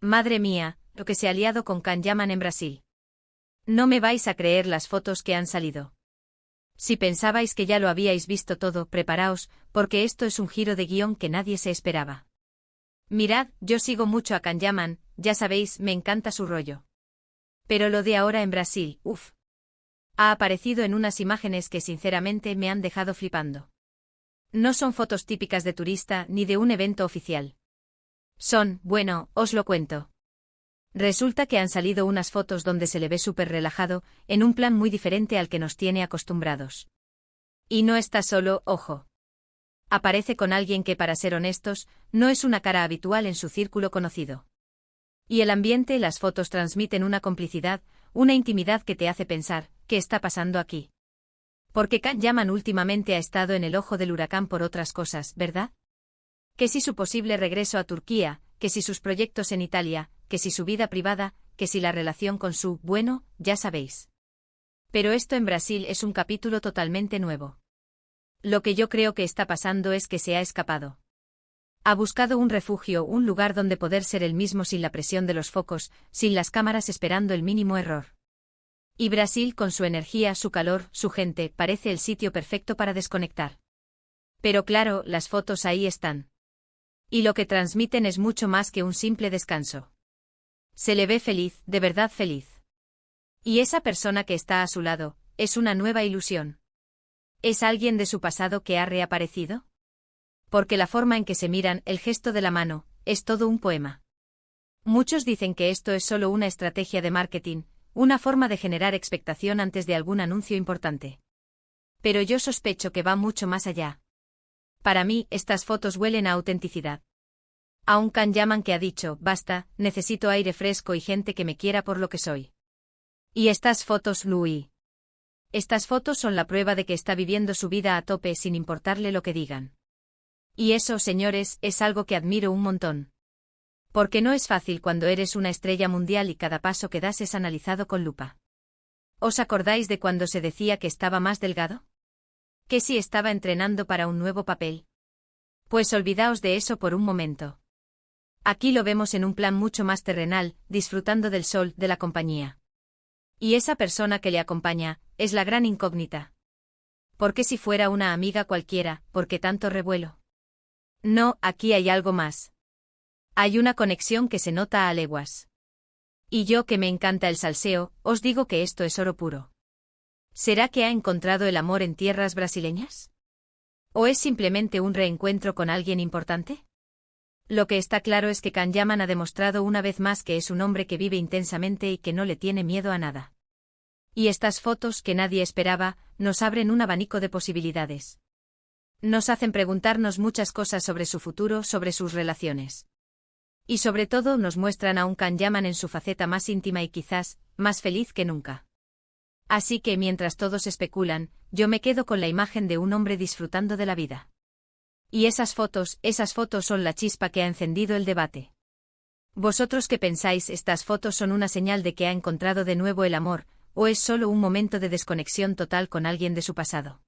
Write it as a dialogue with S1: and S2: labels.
S1: Madre mía, lo que se ha liado con Can Yaman en Brasil. No me vais a creer las fotos que han salido. Si pensabais que ya lo habíais visto todo, preparaos, porque esto es un giro de guión que nadie se esperaba. Mirad, yo sigo mucho a Can Yaman, ya sabéis, me encanta su rollo. Pero lo de ahora en Brasil, uff. Ha aparecido en unas imágenes que sinceramente me han dejado flipando. No son fotos típicas de turista ni de un evento oficial. Son, bueno, os lo cuento. Resulta que han salido unas fotos donde se le ve súper relajado, en un plan muy diferente al que nos tiene acostumbrados. Y no está solo, ojo. Aparece con alguien que, para ser honestos, no es una cara habitual en su círculo conocido. Y el ambiente, las fotos transmiten una complicidad, una intimidad que te hace pensar, ¿qué está pasando aquí? Porque Can Yaman últimamente ha estado en el ojo del huracán por otras cosas, ¿verdad? Que si su posible regreso a Turquía, que si sus proyectos en Italia, que si su vida privada, que si la relación con su, bueno, ya sabéis. Pero esto en Brasil es un capítulo totalmente nuevo. Lo que yo creo que está pasando es que se ha escapado. Ha buscado un refugio, un lugar donde poder ser él mismo sin la presión de los focos, sin las cámaras esperando el mínimo error. Y Brasil, con su energía, su calor, su gente, parece el sitio perfecto para desconectar. Pero claro, las fotos ahí están. Y lo que transmiten es mucho más que un simple descanso. Se le ve feliz, de verdad feliz. Y esa persona que está a su lado, es una nueva ilusión. ¿Es alguien de su pasado que ha reaparecido? Porque la forma en que se miran, el gesto de la mano, es todo un poema. Muchos dicen que esto es solo una estrategia de marketing, una forma de generar expectación antes de algún anuncio importante. Pero yo sospecho que va mucho más allá. Para mí, estas fotos huelen a autenticidad. A un Can Yaman que ha dicho, basta, necesito aire fresco y gente que me quiera por lo que soy. Y estas fotos, Louis. Estas fotos son la prueba de que está viviendo su vida a tope sin importarle lo que digan. Y eso, señores, es algo que admiro un montón. Porque no es fácil cuando eres una estrella mundial y cada paso que das es analizado con lupa. ¿Os acordáis de cuando se decía que estaba más delgado? ¿Que si estaba entrenando para un nuevo papel? Pues olvidaos de eso por un momento. Aquí lo vemos en un plan mucho más terrenal, disfrutando del sol, de la compañía. Y esa persona que le acompaña, es la gran incógnita. ¿Por qué si fuera una amiga cualquiera, por qué tanto revuelo? No, aquí hay algo más. Hay una conexión que se nota a leguas. Y yo que me encanta el salseo, os digo que esto es oro puro. ¿Será que ha encontrado el amor en tierras brasileñas? ¿O es simplemente un reencuentro con alguien importante? Lo que está claro es que Can Yaman ha demostrado una vez más que es un hombre que vive intensamente y que no le tiene miedo a nada. Y estas fotos, que nadie esperaba, nos abren un abanico de posibilidades. Nos hacen preguntarnos muchas cosas sobre su futuro, sobre sus relaciones. Y sobre todo nos muestran a un Can Yaman en su faceta más íntima y quizás, más feliz que nunca. Así que mientras todos especulan, yo me quedo con la imagen de un hombre disfrutando de la vida. Y esas fotos son la chispa que ha encendido el debate. ¿Vosotros qué pensáis? ¿Estas fotos son una señal de que ha encontrado de nuevo el amor, o es solo un momento de desconexión total con alguien de su pasado?